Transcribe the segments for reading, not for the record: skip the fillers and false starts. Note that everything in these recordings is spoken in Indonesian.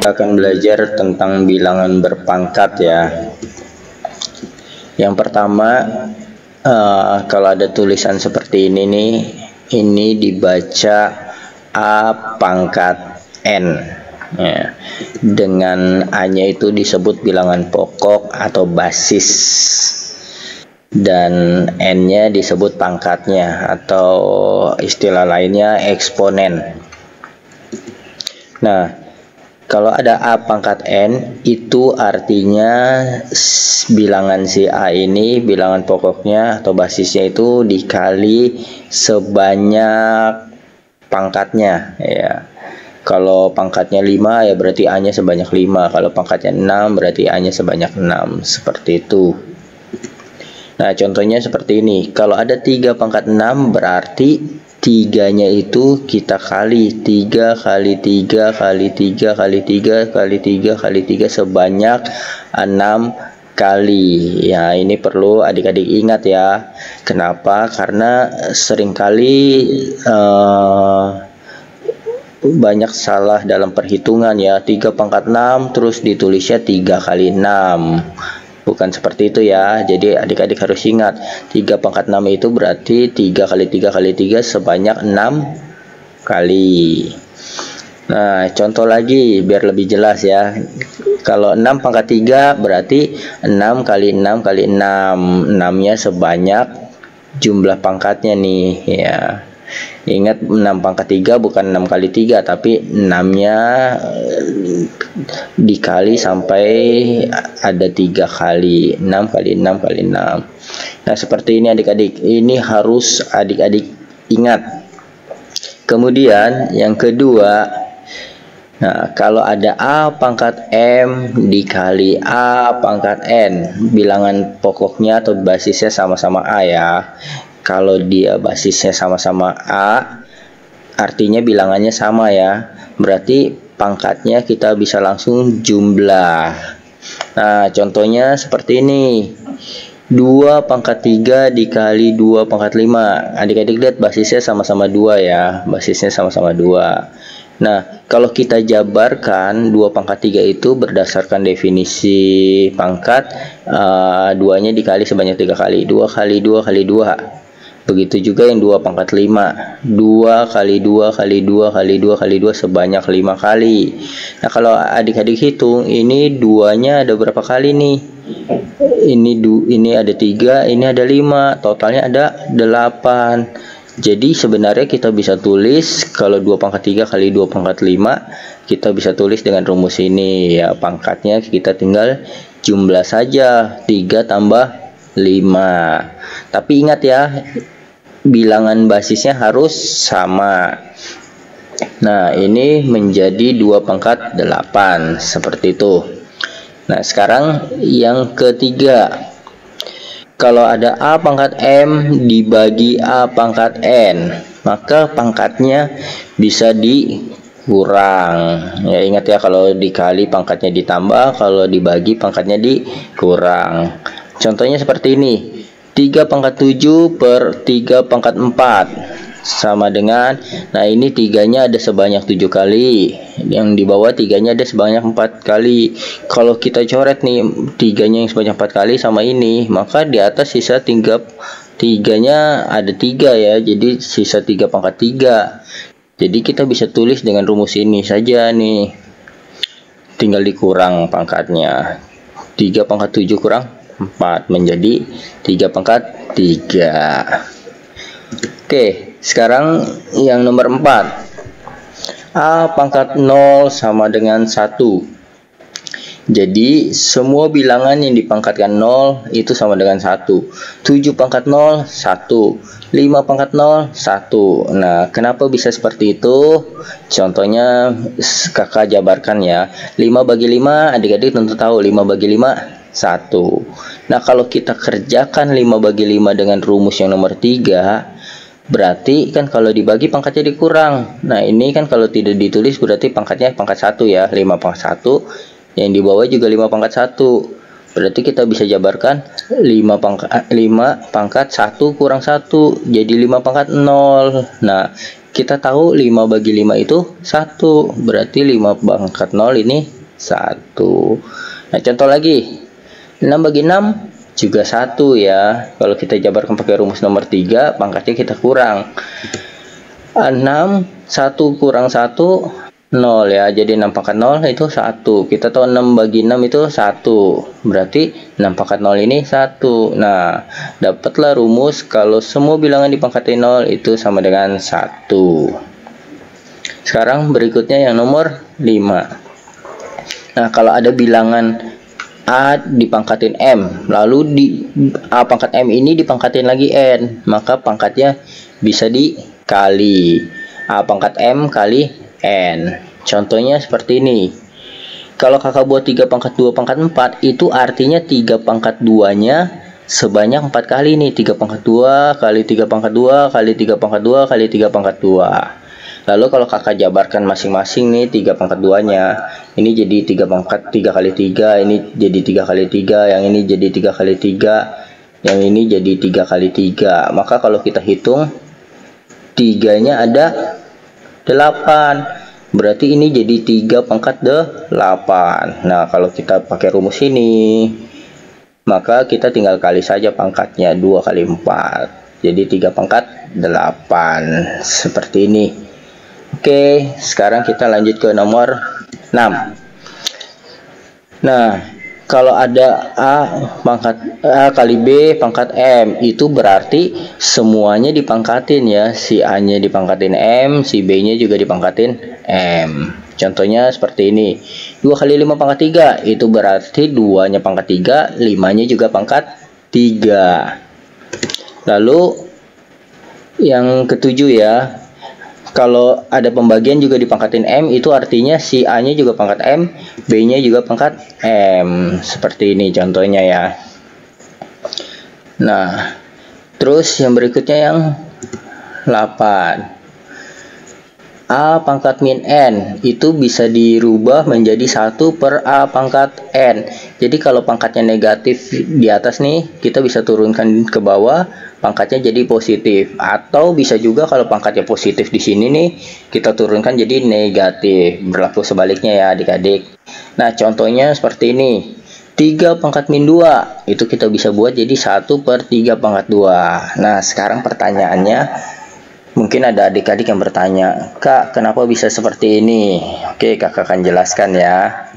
Akan belajar tentang bilangan berpangkat ya. Yang pertama, kalau ada tulisan seperti ini nih, ini dibaca A pangkat N ya. Dengan A-nya itu disebut bilangan pokok atau basis, dan N-nya disebut pangkatnya atau istilah lainnya eksponen. Nah, kalau ada A pangkat N, itu artinya bilangan si A ini, bilangan pokoknya atau basisnya itu dikali sebanyak pangkatnya ya. Kalau pangkatnya 5 ya berarti A-nya sebanyak 5. Kalau pangkatnya 6 berarti A-nya sebanyak 6. Seperti itu. Nah, contohnya seperti ini. Kalau ada 3 pangkat 6 berarti 3-nya itu kita kali 3 kali 3 kali 3 kali 3 kali 3 kali 3 sebanyak 6 kali. Ya, ini perlu adik-adik ingat ya. Kenapa? Karena seringkali banyak salah dalam perhitungan ya. 3 pangkat 6 terus ditulisnya 3 kali 6. Bukan seperti itu ya. Jadi adik-adik harus ingat 3 pangkat 6 itu berarti 3 kali 3 kali 3 sebanyak 6 kali. Nah, contoh lagi biar lebih jelas ya. Kalau 6 pangkat 3 berarti 6 kali 6 kali 6. 6-nya sebanyak jumlah pangkatnya nih ya. Ingat 6 pangkat 3 bukan 6 kali 3, tapi 6-nya dikali sampai ada 3 kali. 6 kali 6 kali 6. Nah, seperti ini adik-adik. Ini harus adik-adik ingat. Kemudian yang kedua, nah, kalau ada A pangkat M dikali A pangkat N, bilangan pokoknya atau basisnya sama-sama A ya. Kalau dia basisnya sama-sama A, artinya bilangannya sama ya. Berarti pangkatnya kita bisa langsung jumlah. Nah, contohnya seperti ini. 2 pangkat 3 dikali 2 pangkat 5. Adik-adik lihat basisnya sama-sama 2 ya. Basisnya sama-sama 2. Nah, kalau kita jabarkan 2 pangkat 3 itu berdasarkan definisi pangkat, 2-nya dikali sebanyak 3 kali. 2 kali 2 kali 2. Begitu juga yang 2 pangkat 5. 2 kali 2 kali 2 kali 2 kali 2 sebanyak 5 kali. Nah, kalau adik-adik hitung, ini 2-nya ada berapa kali nih? Ini ada 3, ini ada 5. Totalnya ada 8. Jadi sebenarnya kita bisa tulis kalau 2 pangkat 3 kali 2 pangkat 5, kita bisa tulis dengan rumus ini ya. Pangkatnya kita tinggal jumlah saja, 3 tambah 5. Tapi ingat ya, bilangan basisnya harus sama. Nah, ini menjadi 2 pangkat 8 seperti itu. Nah, sekarang yang ketiga. Kalau ada A pangkat M dibagi A pangkat N, maka pangkatnya bisa dikurang. Ya, ingat ya, kalau dikali pangkatnya ditambah, kalau dibagi pangkatnya dikurang. Contohnya seperti ini. 3 pangkat 7 per 3 pangkat 4 sama dengan, nah ini 3-nya ada sebanyak 7 kali, yang di bawah 3-nya ada sebanyak 4 kali. Kalau kita coret nih 3-nya yang sebanyak 4 kali sama ini, maka di atas sisa 3-nya ada 3 ya, jadi sisa 3 pangkat 3. Jadi kita bisa tulis dengan rumus ini saja nih, tinggal dikurang pangkatnya. 3 pangkat 7 kurang 4 menjadi 3 pangkat 3. Oke, sekarang yang nomor 4. A pangkat 0 sama dengan 1. Jadi semua bilangan yang dipangkatkan 0 itu sama dengan 1. 7 pangkat 0, 1. 5 pangkat 0, 1. Nah, kenapa bisa seperti itu? Contohnya kakak jabarkan ya. 5 bagi 5, adik-adik tentu tahu 5 bagi 5 1. Nah, kalau kita kerjakan 5 bagi 5 dengan rumus yang nomor 3, Berarti kan kalau dibagi pangkatnya dikurang. Nah, ini kan kalau tidak ditulis berarti pangkatnya pangkat 1 ya, 5 pangkat 1. Yang di bawah juga 5 pangkat 1. Berarti kita bisa jabarkan 5 pangkat 1 kurang 1 jadi 5 pangkat 0. Nah, kita tahu 5 bagi 5 itu 1. Berarti 5 pangkat 0 ini 1. Nah, contoh lagi. 6 bagi 6 juga 1 ya. Kalau kita jabarkan pakai rumus nomor 3, pangkatnya kita kurang. 6, 1 kurang 1 0 ya, jadi 6 pangkat 0 itu 1. Kita tahu 6 bagi 6 itu 1. Berarti 6 pangkat 0 ini 1. Nah, dapatlah rumus kalau semua bilangan dipangkati 0 itu sama dengan 1. Sekarang berikutnya yang nomor 5. Nah, kalau ada bilangan A dipangkatin M, lalu di A pangkat M ini dipangkatin lagi N, maka pangkatnya bisa dikali A pangkat M kali N. Contohnya seperti ini. Kalau kakak buat 3 pangkat 2 pangkat 4, itu artinya 3 pangkat 2-nya sebanyak 4 kali nih. 3 pangkat 2 kali 3 pangkat 2 kali 3 pangkat 2 kali 3 pangkat 2. Lalu kalau kakak jabarkan masing-masing nih 3 pangkat 2-nya. Ini jadi 3 pangkat 3 kali 3, ini jadi 3 kali 3, yang ini jadi 3 kali 3, yang ini jadi 3 kali 3. Maka kalau kita hitung 3-nya ada 8. Berarti ini jadi 3 pangkat 8. Nah, kalau kita pakai rumus ini, maka kita tinggal kali saja pangkatnya 2 kali 4. Jadi 3 pangkat 8. Seperti ini. Oke, sekarang kita lanjut ke nomor 6. Nah, kalau ada A kali B pangkat M, itu berarti semuanya dipangkatin ya. Si A-nya dipangkatin M, si B-nya juga dipangkatin M. Contohnya seperti ini. 2 kali 5 pangkat 3, itu berarti 2-nya pangkat 3, 5-nya juga pangkat 3. Lalu yang ketujuh ya. Kalau ada pembagian juga dipangkatin M, itu artinya si A-nya juga pangkat M, B-nya juga pangkat M. Seperti ini contohnya ya. Nah, terus yang berikutnya yang 8. A pangkat min N, itu bisa dirubah menjadi 1 per A pangkat N. Jadi kalau pangkatnya negatif di atas nih, kita bisa turunkan ke bawah, pangkatnya jadi positif. Atau bisa juga kalau pangkatnya positif di sini nih, kita turunkan jadi negatif. Berlaku sebaliknya ya adik-adik. Nah, contohnya seperti ini. 3 pangkat min 2, itu kita bisa buat jadi 1 per 3 pangkat 2. Nah, sekarang pertanyaannya, mungkin ada adik-adik yang bertanya, Kak, kenapa bisa seperti ini? Oke, kakak akan jelaskan ya.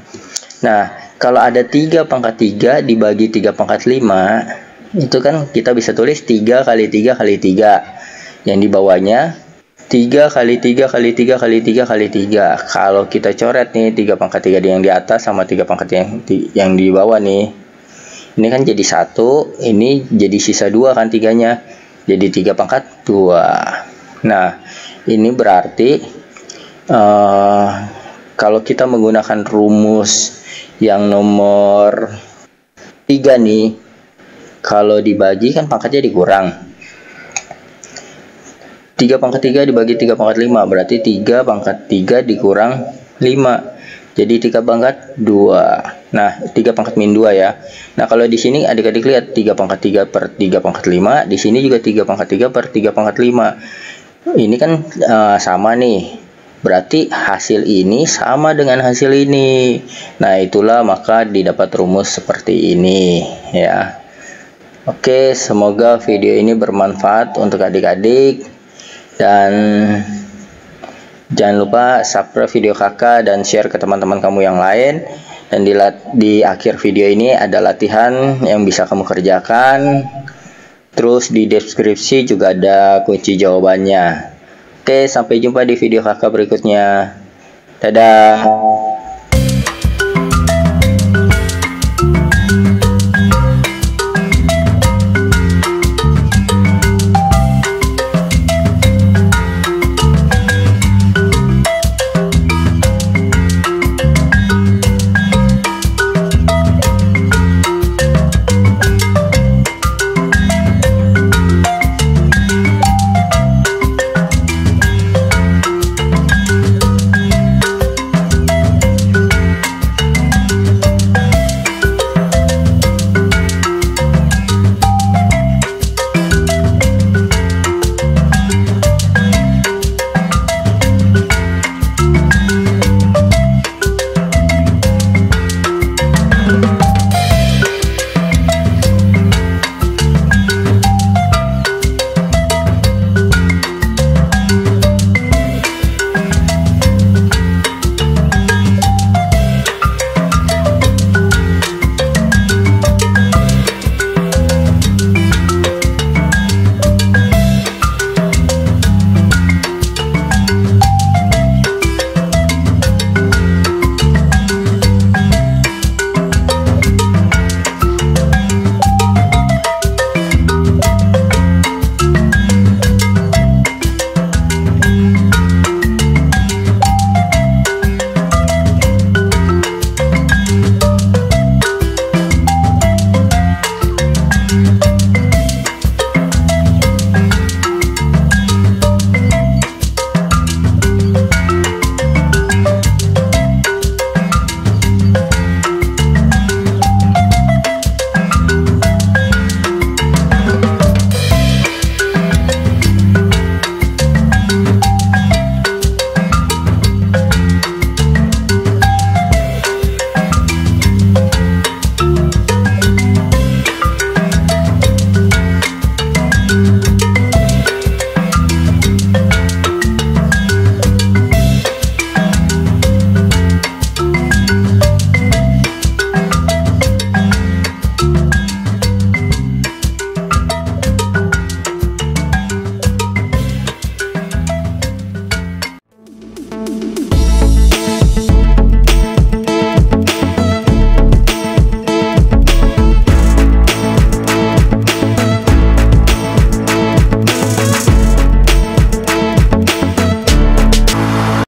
Nah, kalau ada 3 pangkat 3 dibagi 3 pangkat 5, itu kan kita bisa tulis 3 kali 3 kali 3. Yang di bawahnya 3 kali 3 kali 3 kali 3 kali 3. Kalau kita coret nih 3 pangkat 3 yang di atas sama 3 pangkat yang di bawah nih. Ini kan jadi 1, ini jadi sisa 2 kan 3-nya. Jadi 3 pangkat 2. Nah, ini berarti kalau kita menggunakan rumus yang nomor 3 nih, kalau dibagi kan pangkatnya dikurang. 3 pangkat 3 dibagi 3 pangkat 5, berarti 3 pangkat 3 dikurang 5. Jadi 3 pangkat 2. Nah, 3 pangkat min 2 ya. Nah, kalau di sini adik-adik lihat 3 pangkat 3 per 3 pangkat 5, di sini juga 3 pangkat 3 per 3 pangkat 5. Ini kan sama nih. Berarti hasil ini sama dengan hasil ini. Nah, itulah maka didapat rumus seperti ini ya. Oke, semoga video ini bermanfaat untuk adik-adik. Dan jangan lupa subscribe video kakak dan share ke teman-teman kamu yang lain. Dan di akhir video ini ada latihan yang bisa kamu kerjakan. Terus di deskripsi juga ada kunci jawabannya. Oke, sampai jumpa di video kakak berikutnya. Dadah.